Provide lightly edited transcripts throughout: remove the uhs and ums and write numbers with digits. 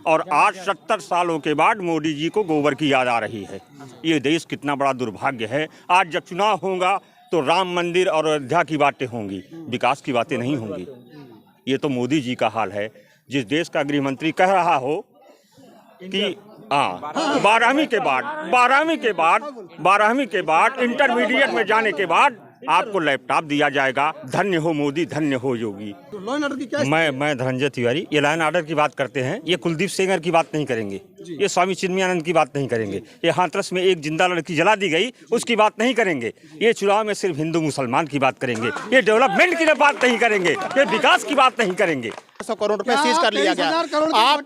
और आज 70 सालों के बाद मोदी जी को गोबर की याद आ रही है। ये देश कितना बड़ा दुर्भाग्य है। आज जब चुनाव होगा तो राम मंदिर और अयोध्या की बातें होंगी, विकास की बातें नहीं होंगी। ये तो मोदी जी का हाल है। जिस देश का गृह मंत्री कह रहा हो कि 12वीं के बाद इंटरमीडिएट में जाने के बाद आपको लैपटॉप दिया जाएगा। धन्य हो मोदी, धन्य हो योगी। तो लॉ एंड ऑर्डर की क्या? मैं धनंजय तिवारी। ये लॉ एंड ऑर्डर की बात करते हैं, ये कुलदीप सेंगर की बात नहीं करेंगे, ये स्वामी चिन्मयानंद की बात नहीं करेंगे, ये हाथरस में एक जिंदा लड़की जला दी गई उसकी बात नहीं करेंगे, ये चुनाव में सिर्फ हिंदू मुसलमान की बात करेंगे, ये डेवलपमेंट की बात नहीं करेंगे, ये विकास की बात नहीं करेंगे। 100 करोड़ रुपए सीज कर लिया गया। आप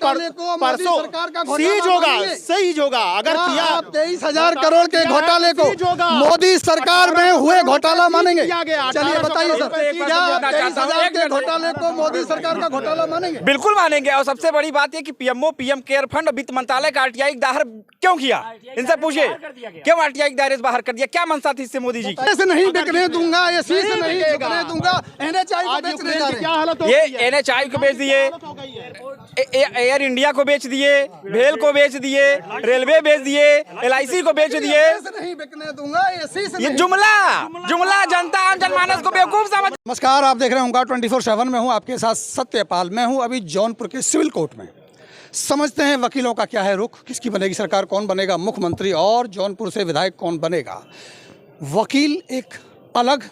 परसों सीज होगा, सीज होगा। अगर किया 23,000 करोड़ के घोटाले को मोदी सरकार में हुए घोटाला मानेंगे? चलिए बताइए सर, क्या 23,000 के घोटाले को मोदी सरकार का घोटाला मानेंगे? बिल्कुल मानेंगे। और सबसे बड़ी बात है कि पीएमओ, पीएम केयर फंड, वित्त मंत्रालय का आरटीआई दायर क्यों किया? इनसे पूछे क्यों आरटीआई दायरे से बाहर कर दिया? क्या मनसा थी इससे मोदी जी की? ऐसे नहीं बिकने दूंगा, ये सी से नहीं बिकने दूंगा। एनएचआई को बेचने जा रहे हैं। ये एनएचआई को बेच दिए, एयर इंडिया को बेच दिए, भेल को बेच दिए, रेलवे बेच दिए, एलआईसी को बेच दिए। ऐसे नहीं बिकने दूंगा, ये सी से ये जुमला जनता आम जनमानस को बेवकूफ समझ। नमस्कार, आप देख रहे होंगे 24/7 में हूं आपके साथ सत्यपाल। मैं हूं अभी जौनपुर के सिविल कोर्ट में। समझते हैं वकीलों का क्या है रुख, किसकी बनेगी सरकार, कौन बनेगा मुख्यमंत्री और जौनपुर से विधायक कौन बनेगा। वकील एक अलग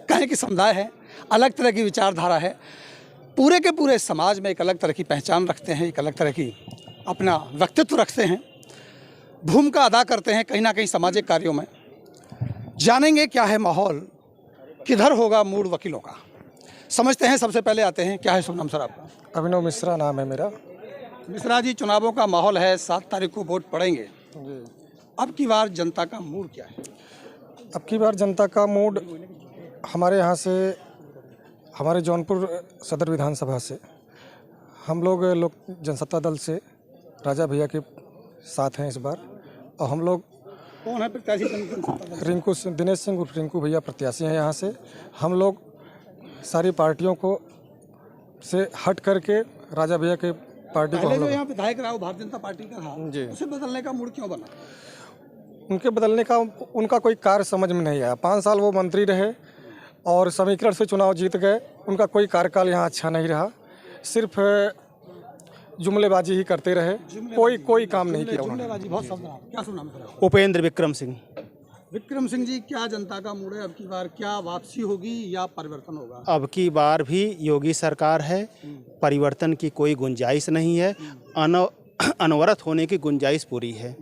कहें कि समुदाय है, अलग तरह की विचारधारा है, पूरे के पूरे समाज में एक अलग तरह की पहचान रखते हैं, एक अलग तरह की अपना व्यक्तित्व रखते हैं, भूमिका अदा करते हैं कहीं ना कहीं सामाजिक कार्यों में। जानेंगे क्या है माहौल, किधर होगा मूड वकीलों का, समझते हैं। सबसे पहले आते हैं, क्या है शुभ नाम सर आपका? अभिनव मिश्रा नाम है मेरा। मिश्रा जी, चुनावों का माहौल है, 7 तारीख को वोट पड़ेंगे। अब की बार जनता का मूड क्या है? अब की बार जनता का मूड हमारे यहाँ से, हमारे जौनपुर सदर विधानसभा से हम लोग जनसत्ता दल से राजा भैया के साथ हैं इस बार। और हम लोग कौन है प्रत्याशी? रिंकू दिनेश सिंह उर्फ रिंकू भैया प्रत्याशी हैं यहाँ से। हम लोग सारी पार्टियों को से हट करके राजा भैया के पार्टी को हम लोग, यहाँ विधायक राव भारतीय जनता पार्टी का था जी, उसे बदलने का मूड क्यों बना? उनके बदलने का उनका कोई कार्य समझ में नहीं आया। 5 साल वो मंत्री रहे और समीकरण से चुनाव जीत गए। उनका कोई कार्यकाल यहाँ अच्छा नहीं रहा, सिर्फ जुमलेबाजी ही करते रहे, कोई काम नहीं किया उन्होंने। बहुत शब्द रहा। क्या सुना है? उपेंद्र विक्रम सिंह। विक्रम सिंह जी, क्या जनता का मूड है अब की बार? क्या वापसी होगी या परिवर्तन होगा? अब की बार भी योगी सरकार है, परिवर्तन की कोई गुंजाइश नहीं है, अनवरत होने की गुंजाइश पूरी है।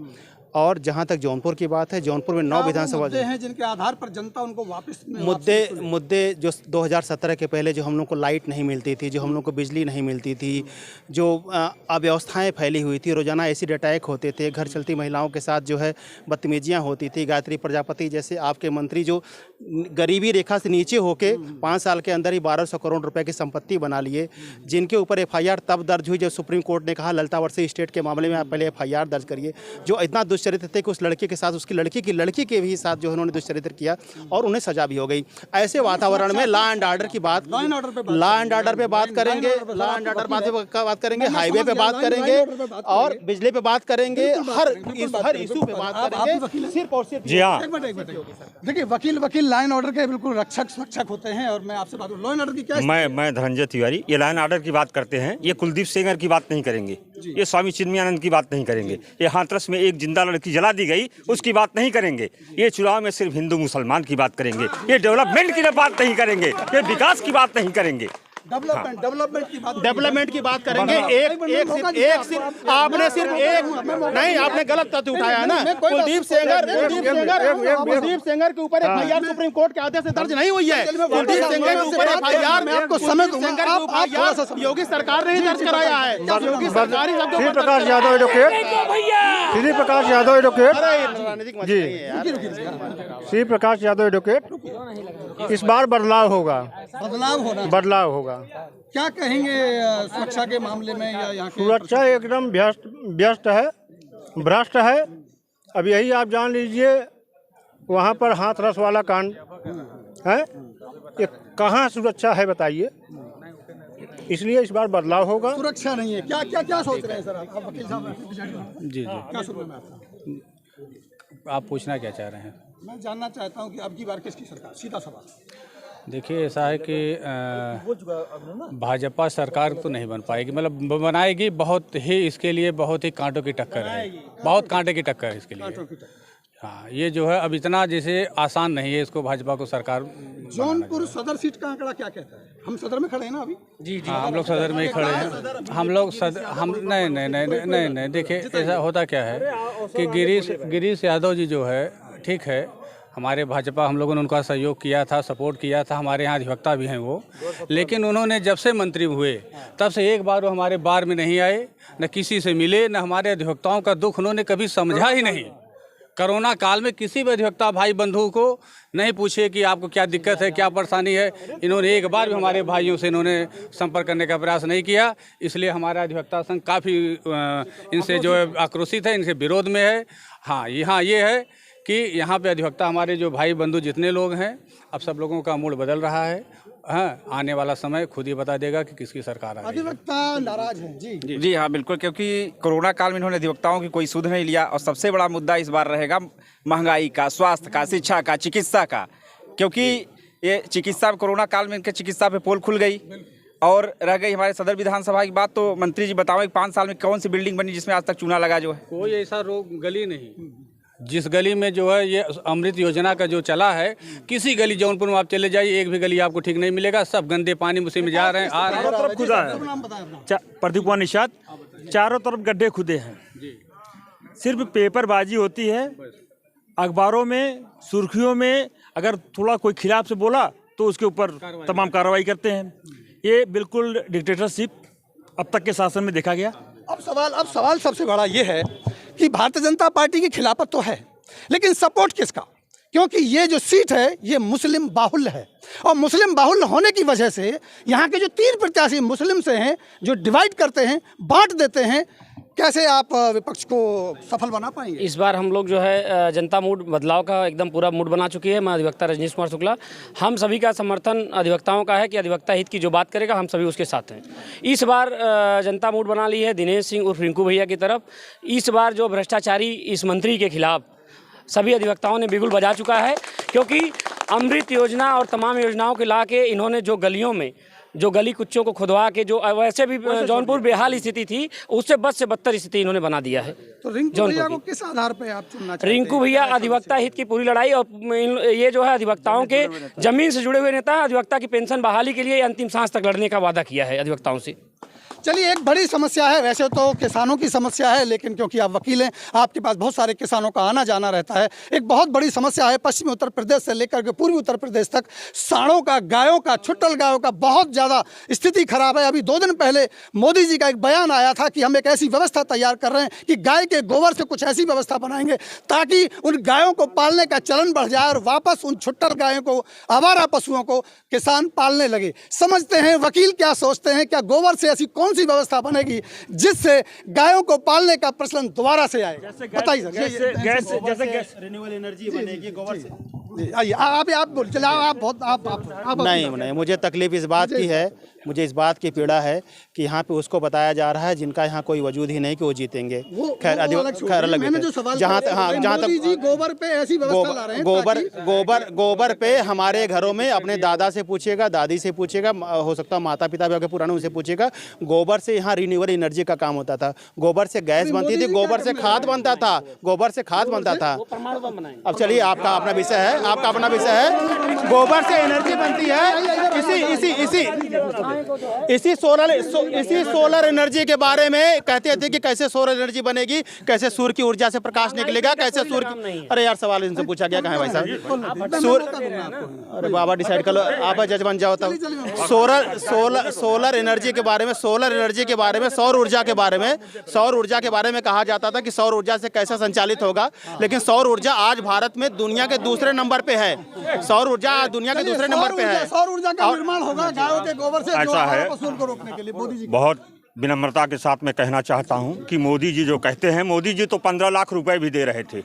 और जहां तक जौनपुर की बात है, जौनपुर में 9 विधानसभा हैं जिनके आधार पर जनता उनको वापस मुद्दे जो 2017 के पहले जो हम लोग को लाइट नहीं मिलती थी, जो हम लोग को बिजली नहीं मिलती थी, जो अव्यवस्थाएं फैली हुई थी, रोजाना एसिड अटैक होते थे, घर चलती महिलाओं के साथ जो है बदतमीजियां होती थी, गायत्री प्रजापति जैसे आपके मंत्री जो गरीबी रेखा से नीचे होके 5 साल के अंदर ही 1200 करोड़ रुपए की संपत्ति बना लिए, जिनके ऊपर FIR तब दर्ज हुई जब सुप्रीम कोर्ट ने कहा ललिता वर्सी स्टेट के मामले में आप पहले FIR दर्ज करिए। जो इतना दुष्चरित्र थे कि उस लड़के के साथ उसकी लड़की के भी साथ जो उन्होंने दुष्चरित्र किया और उन्हें सजा भी हो गई। ऐसे वातावरण में लॉ एंड ऑर्डर पे बात करेंगे, हाईवे पे बात करेंगे और बिजली पे बात करेंगे, हर इशू पे बात करेंगे, सिर्फ और सिर्फ। जी हाँ, देखिए वकील लॉ एंड ऑर्डर के बिल्कुल रक्षक होते हैं। और मैं आपसे बात करूं, लॉ एंड ऑर्डर की क्या? मैं धनंजय तिवारी। ये लॉ एंड ऑर्डर की बात करते हैं, ये कुलदीप सेंगर की बात नहीं करेंगे, ये स्वामी चिन्मयानंद की बात नहीं करेंगे, ये हाथरस में एक जिंदा लड़की जला दी गई उसकी बात नहीं करेंगे, ये चुनाव में सिर्फ हिंदू मुसलमान की बात करेंगे, ये डेवलपमेंट की बात नहीं करेंगे, ये विकास की बात नहीं करेंगे, डेवलपमेंट की बात करेंगे। आपने सिर्फ एक नहीं, आपने गलत तथ्य उठाया ना। कुलदीप सेंगर के ऊपर FIR सुप्रीम कोर्ट के आदेश से दर्ज नहीं हुई है। कुलदीप सेंगर के ऊपर FIR योगी सरकार ने ही दर्ज कराया है। योगी सरकारी श्री प्रकाश यादव एडवोकेट जी, श्री प्रकाश यादव एडवोकेट। इस बार बदलाव होगा। क्या कहेंगे सुरक्षा के मामले में या यहाँ के? सुरक्षा एकदम व्यस्त है, भ्रष्ट है। अब यही आप जान लीजिए, वहाँ पर हाथरस वाला कांड है, ये कहाँ सुरक्षा है बताइए? इसलिए इस बार बदलाव होगा। सुरक्षा नहीं है, क्या क्या क्या सोच रहे हैं सर आप वकील साहब? जी क्या सुन रहे हैं आपका? आप पूछना क्या चाह रहे हैं? मैं जानना चाहता हूं कि अब की बार किसकी सरकार, सीधा सवाल। देखिए ऐसा है कि भाजपा सरकार तो नहीं बन पाएगी, मतलब बनाएगी बहुत ही, इसके लिए बहुत ही कांटों की टक्कर है, बहुत कांटे की टक्कर है इसके लिए। हाँ, ये जो है अब इतना जैसे आसान नहीं है इसको भाजपा को सरकार। जौनपुर सदर सीट का आंकड़ा क्या कहता है? हम सदर में खड़े हैं ना अभी? जी हाँ, हम लोग सदर में ही खड़े हैं। हम लोग नहीं देखिए ऐसा होता क्या है कि गिरीश यादव जी जो है, ठीक है, हमारे भाजपा, हम लोगों ने उनका सहयोग किया था, सपोर्ट किया था, हमारे यहाँ अधिवक्ता भी हैं वो, लेकिन उन्होंने जब से मंत्री हुए तब से एक बार वो हमारे बार में नहीं आए, न किसी से मिले, न हमारे अधिवक्ताओं का दुख उन्होंने कभी समझा ही नहीं। कोरोना काल में किसी भी अधिवक्ता भाई बंधु को नहीं पूछे कि आपको क्या दिक्कत है, क्या परेशानी है, इन्होंने एक बार भी हमारे भाइयों से इन्होंने संपर्क करने का प्रयास नहीं किया। इसलिए हमारा अधिवक्ता संघ काफ़ी इनसे जो है आक्रोशित है, इनसे विरोध में है। हाँ, यहाँ ये है कि यहाँ पे अधिवक्ता हमारे जो भाई बंधु जितने लोग हैं, अब सब लोगों का मूड बदल रहा है। हाँ, आने वाला समय खुद ही बता देगा कि किसकी सरकार आ रही है। अधिवक्ता नाराज हैं जी। जी हाँ, बिल्कुल, क्योंकि कोरोना काल में इन्होंने अधिवक्ताओं की कोई सुध नहीं लिया और सबसे बड़ा मुद्दा इस बार रहेगा महंगाई का, स्वास्थ्य का, शिक्षा का, चिकित्सा का, क्योंकि ये चिकित्सा कोरोना काल में इनके चिकित्सा पे पोल खुल गई। और रह गई हमारे सदर विधानसभा की बात, तो मंत्री जी बताओ कि 5 साल में कौन सी बिल्डिंग बनी जिसमें आज तक चूना लगा जो है? कोई ऐसा रोग गली नहीं, जिस गली में जो है ये अमृत योजना का जो चला है, किसी गली जौनपुर में आप चले जाइए, एक भी गली आपको ठीक नहीं मिलेगा, सब गंदे पानी उसी में जा रहे हैं, आ रहे हैं। तरफ खुदा है, प्रदीप कुमार निषाद, चारों तरफ गड्ढे खुदे हैं, सिर्फ पेपरबाजी होती है। अखबारों में, सुर्खियों में अगर थोड़ा कोई खिलाफ से बोला तो उसके ऊपर तमाम कार्रवाई करते हैं। ये बिल्कुल डिक्टेटरशिप अब तक के शासन में देखा गया। अब सवाल सबसे बड़ा ये है कि भारतीय जनता पार्टी की खिलाफत तो है, लेकिन सपोर्ट किसका? क्योंकि ये जो सीट है ये मुस्लिम बाहुल्य है, और मुस्लिम बाहुल्य होने की वजह से यहाँ के जो 3 प्रत्याशी मुस्लिम से हैं, जो डिवाइड करते हैं, बांट देते हैं, कैसे आप विपक्ष को सफल बना पाएंगे? इस बार हम लोग जो है जनता मूड बदलाव का एकदम पूरा मूड बना चुकी है। मैं अधिवक्ता रजनीश कुमार शुक्ला, हम सभी का समर्थन अधिवक्ताओं का है कि अधिवक्ता हित की जो बात करेगा हम सभी उसके साथ हैं। इस बार जनता मूड बना ली है दिनेश सिंह उर्फ रिंकू भैया की तरफ। इस बार जो भ्रष्टाचारी इस मंत्री के खिलाफ सभी अधिवक्ताओं ने बिगुल बजा चुका है, क्योंकि अमृत योजना और तमाम योजनाओं के ला के इन्होंने जो गलियों में जो गली कुच्चों को खुदवा के, जो वैसे भी जौनपुर बेहाल स्थिति थी, उससे बद से बदतर स्थिति इन्होंने बना दिया है। तो रिंकू भैया को किस आधार पे आप चुनना चाहते हैं? रिंकू भैया अधिवक्ता हित की पूरी लड़ाई, और ये जो है अधिवक्ताओं के जमीन से जुड़े हुए नेता है। अधिवक्ता की पेंशन बहाली के लिए अंतिम सांस तक लड़ने का वादा किया है अधिवक्ताओं से। चलिए, एक बड़ी समस्या है, वैसे तो किसानों की समस्या है, लेकिन क्योंकि आप वकील हैं, आपके पास बहुत सारे किसानों का आना जाना रहता है। एक बहुत बड़ी समस्या है पश्चिमी उत्तर प्रदेश से लेकर के पूर्वी उत्तर प्रदेश तक, सांडों का, गायों का, छुट्टल गायों का बहुत ज़्यादा स्थिति खराब है। अभी 2 दिन पहले मोदी जी का एक बयान आया था कि हम एक ऐसी व्यवस्था तैयार कर रहे हैं कि गाय के गोबर से कुछ ऐसी व्यवस्था बनाएंगे ताकि उन गायों को पालने का चलन बढ़ जाए और वापस उन छुट्टल गायों को, आवारा पशुओं को किसान पालने लगे। समझते हैं वकील क्या सोचते हैं, क्या गोबर से ऐसी कौन सी व्यवस्था बनेगी जिससे गायों को पालने का प्रचलन दोबारा से आए? बताइए सर। गैस रिन्यूएबल एनर्जी बनेगी गोबर से। आइए, आप बोल चले, आप नहीं, मुझे तकलीफ इस बात की है, मुझे इस बात की पीड़ा है कि यहाँ पे उसको बताया जा रहा है जिनका यहाँ कोई वजूद ही नहीं कि वो जीतेंगे। खैर अलग मैंने जो सवाल जहाँ तक गोबर पे ऐसी व्यवस्था ला रहे हैं, गोबर पे हमारे घरों में अपने दादा से पूछेगा, दादी से पूछेगा, हो सकता है माता पिता भी आपके पुराने उनसे पूछेगा। गोबर से यहाँ रिन्यूएबल एनर्जी का काम होता था, गोबर से गैस बनती थी, गोबर से खाद बनता था, गोबर से खाद बनता था। अब चलिए, आपका अपना विषय है, आपका अपना विषय है, गोबर से एनर्जी बनती है। इसी सोलर एनर्जी के बारे में कहते थे कि कैसे सोलर एनर्जी बनेगी, कैसे सूर्य की ऊर्जा से प्रकाश निकलेगा, कैसे सूर्य की, अरे यार सवाल इनसे पूछा गया, कहाँ है भाई साहब? सूर्य, अरे बाबा डिसाइड कर लो, आप जज बन जाओ तब। सोलर एनर्जी के बारे में, सौर ऊर्जा के बारे में कहा जाता था कि सौर ऊर्जा से कैसे संचालित होगा, लेकिन सौर ऊर्जा आज भारत में दुनिया के दूसरे नंबर पे है। सौर ऊर्जा दुनिया के दूसरे नंबर पे है। सौर ऊर्जा का निर्माण होगा गायों के गोबर से, ऐसा है, को रोकने के लिए मोदी जी बहुत विनम्रता के साथ मैं कहना चाहता हूं कि मोदी जी जो कहते हैं, मोदी जी तो 15 लाख रुपए भी दे रहे थे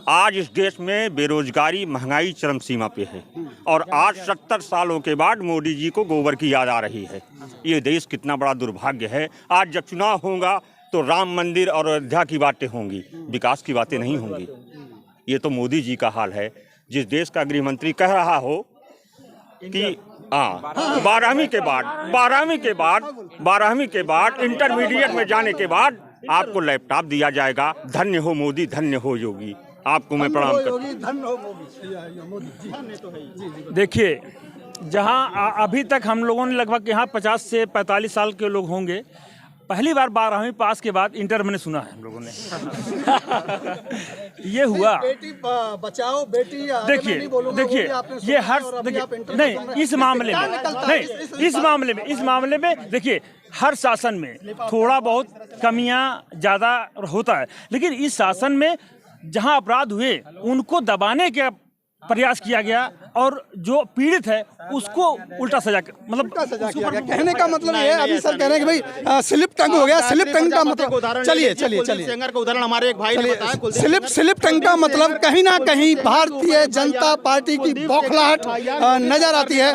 आज इस देश में बेरोजगारी महंगाई चरम सीमा पे है और आज 70 सालों के बाद मोदी जी को गोबर की याद आ रही है। ये देश कितना बड़ा दुर्भाग्य है। आज जब चुनाव होगा तो राम मंदिर और अयोध्या की बातें होंगी, विकास की बातें नहीं होंगी। ये तो मोदी जी का हाल है। जिस देश का गृह मंत्री कह रहा हो कि 12वीं के बाद इंटरमीडिएट में जाने के बाद आपको लैपटॉप दिया जाएगा। धन्य हो मोदी, धन्य हो योगी। आपको मैं प्रणाम करता हूँ। देखिए, जहां अभी तक हम लोगों ने लगभग यहाँ 50 से 45 साल के लोग होंगे, पहली बार 12वीं पास के बाद इंटर मैंने सुना है हम लोगों ने। ये हुआ। बेटी बचाओ, बेटी देखिए ये हर नहीं इस मामले में देखिए, हर शासन में थोड़ा बहुत कमियां ज़्यादा होता है, लेकिन इस शासन में जहां अपराध हुए उनको दबाने का प्रयास किया गया और जो पीड़ित है उसको उल्टा सजा मतलब कहने का मतलब ये है। अभी सर कह रहे हैं कि भाई स्लिप टंग हो गया। स्लिप टंग का मतलब चलिए सेंगर का उदाहरण हमारे एक भाई ने बताया। स्लिप टंग का मतलब कहीं ना कहीं भारतीय जनता पार्टी की बौखलाहट नजर आती है।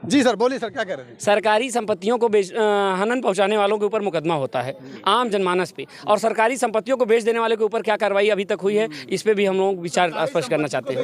जी सर, बोलिए सर, क्या कह रहे हैं? सरकारी संपत्तियों को हनन पहुंचाने वालों के ऊपर मुकदमा होता है आम जनमानस पे, और सरकारी संपत्तियों को बेच देने वाले के ऊपर क्या कार्रवाई अभी तक हुई है, इस पे भी हम लोग विचार स्पष्ट करना चाहते हैं।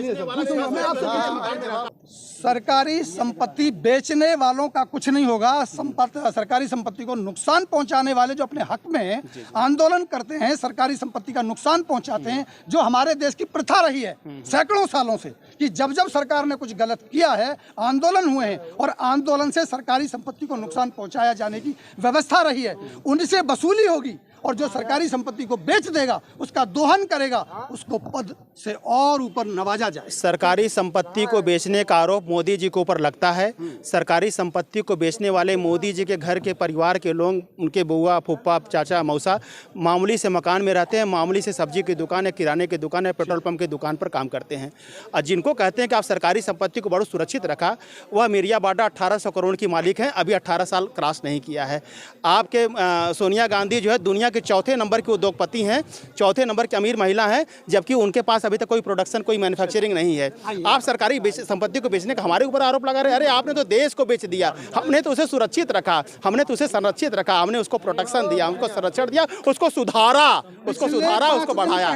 सरकारी संपत्ति बेचने वालों का कुछ नहीं होगा। सरकारी संपत्ति को नुकसान पहुंचाने वाले जो अपने हक में आंदोलन करते हैं, सरकारी संपत्ति का नुकसान पहुंचाते हैं, जो हमारे देश की प्रथा रही है सैकड़ों सालों से कि जब जब सरकार ने कुछ गलत किया है आंदोलन हुए हैं और आंदोलन से सरकारी संपत्ति को नुकसान पहुंचाया जाने की व्यवस्था रही है। उनसे वसूली होगी और जो सरकारी संपत्ति को बेच देगा, उसका दोहन करेगा, उसको पद से और ऊपर नवाजा जाए। सरकारी संपत्ति को बेचने का आरोप मोदी जी के ऊपर लगता है। सरकारी संपत्ति को बेचने वाले मोदी जी के घर के परिवार के लोग, उनके बुआ, फूफा, चाचा, मौसा मामूली से मकान में रहते हैं, मामूली से सब्जी की दुकान है, किराने की दुकान है, पेट्रोल पंप की दुकान पर काम करते हैं। और जिनको कहते हैं कि आप सरकारी संपत्ति को बड़ा सुरक्षित रखा, वह मिरिया बाडा 1800 करोड़ की मालिक हैं, अभी 18 साल क्रॉस नहीं किया है। आपके सोनिया गांधी जो है दुनिया के चौथे नंबर के उद्योगपति हैं, चौथे नंबर की अमीर महिला हैं, जबकि उनके पास अभी तक कोई प्रोडक्शन, कोई मैन्युफैक्चरिंग नहीं है। आप सरकारी संपत्ति को बेचने का हमारे ऊपर आरोप लगा रहे हैं। अरे आपने तो देश को बेच दिया, हमने तो उसे सुरक्षित रखा, हमने तो उसे संरक्षित रखा, हमने उसको प्रोटेक्शन दिया, हमको संरक्षण दिया, उसको सुधारा, उसको बढ़ाया।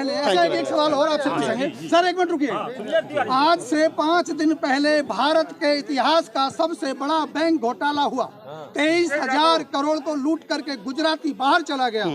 एक सवाल और आपसे पूछेंगे सर, एक मिनट रुकिए। आज से 5 दिन पहले भारत के इतिहास का सबसे बड़ा बैंक घोटाला हुआ। 23,000 करोड़ को लूट करके गुजराती बाहर चला गया।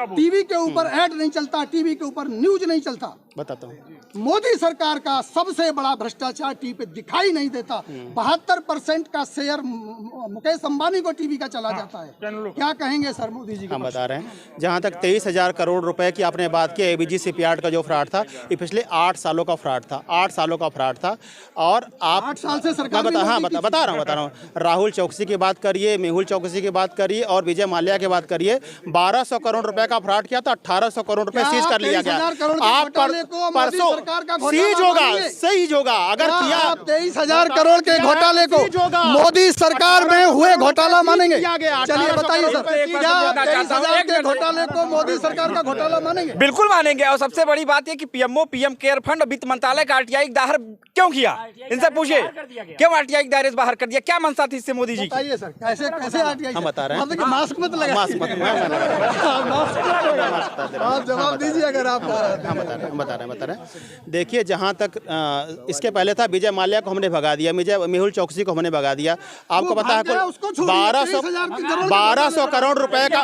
टीवी के ऊपर ऐड नहीं चलता, टीवी के ऊपर न्यूज नहीं चलता। बताता हूँ, मोदी सरकार का सबसे बड़ा भ्रष्टाचार टीवी पे दिखाई नहीं देता। 72% का शेयर मुकेश अंबानी को टीवी का चला जाता है। क्या कहेंगे सर मोदी जी? हम बता रहे हैं, जहाँ तक 23,000 करोड़ रुपए की आपने बात की, एबीजी शिपयार्ड का जो फ्रॉड था, ये पिछले 8 सालों का फ्रॉड था, 8 सालों का फ्रॉड था। और आप 8 साल से सरकार बता रहा हूँ। राहुल चौकसी की बात करिए, मेहुल चौकसी की बात करिए और विजय माल्या की बात करिए। 1200 करोड़ रुपए का फ्रॉड किया था, 1800 करोड़ रुपए सीज कर लिया गया। आप परसों सीज होगा, सही होगा। अगर किया 23,000 करोड़ के घोटाले को मोदी सरकार में हुए घोटाला मानेंगे? चलिए बताइए सर, क्या 23,000 के घोटाले को मोदी सरकार का घोटाला मानेंगे? बिल्कुल मानेंगे। और सबसे बड़ी बात है कि पीएमओ, पीएम केयर फंड, वित्त मंत्रालय का आरटीआई दाखिल क्यों किया? इनसे पूछे क्यों आरटीआई दायरे से बाहर कर दिया? क्या मनसा थी इससे मोदी जी? बताइए सर, कैसे आरटीआई? हम बता रहे हैं, मास्क मत लगाइए, आप जवाब दीजिए अगर आप बता रहे हैं। देखिए, जहाँ तक इसके पहले था, विजय माल्या को हमने भगा दिया, मेहुल चौकसी को हमने भगा दिया। आपको पता है 1200 करोड़ रुपए का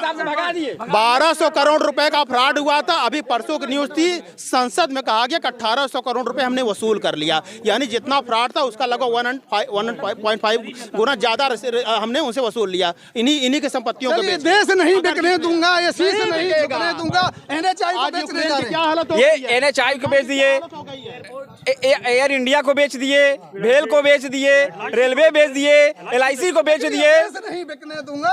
1200 करोड़ रुपए का फ्रॉड हुआ था। अभी परसों की न्यूज थी, संसद में कहा गया कि 1800 करोड़ रुपए हमने वसूल कर लिया। यानी जितना फ्रॉड था उसका लगभग 1.5 गुना ज्यादा हमने उनसे वसूल लिया, इन्हीं के संपत्तियों को। देश नहीं बिकने दूंगा, ये शीश नहीं बिकने दूंगा। एनएचआई को बेचने जा रहे हैं। ये एनएचआई को बेच दिए, एयर इंडिया को बेच दिए, भेल को बेच दिए, रेलवे बेच दिए, एलआईसी को बेच दिए। नहीं बिकने दूंगा,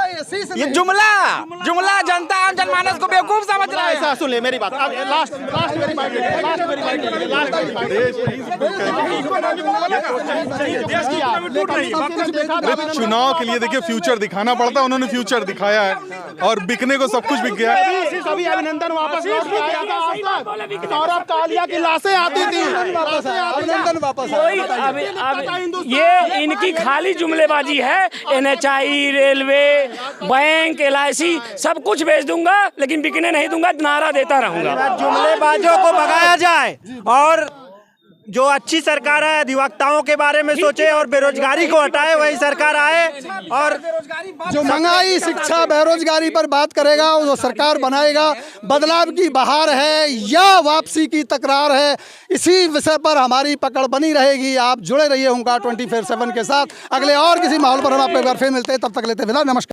ये जुमला जनता आम जनमानस को बेवकूफ समझ रहा है। सा सुन ले मेरी बात, लास्ट मेरी बात, चुनाव के लिए देखिए फ्यूचर दिखाना पड़ता है, उन्होंने फ्यूचर दिखाया है और बिकने को सब कुछ बिक गया है। सभी अभिनंदन वापस लौट के आया था, सौरभ कालिया की लाशें आती थी, अभिनंदन वापस अब ये इनकी खाली जुमलेबाजी है। NHI, रेलवे, बैंक, LIC सब कुछ बेच दूंगा लेकिन बिकने नहीं दूंगा, नारा देता रहूंगा। जुमलेबाजों को भगाया जाए और जो अच्छी सरकार है अधिवक्ताओं के बारे में सोचे और बेरोजगारी को हटाए, वही सरकार आए और जो महंगाई, शिक्षा, बेरोजगारी पर बात करेगा वो सरकार बनाएगा। बदलाव की बहार है या वापसी की तकरार है, इसी विषय पर हमारी पकड़ बनी रहेगी। आप जुड़े रहिए होंगे 24/7 के साथ। अगले और किसी माहौल पर हम आपको एक बार फिर मिलते हैं, तब तक लेते विदा, नमस्कार।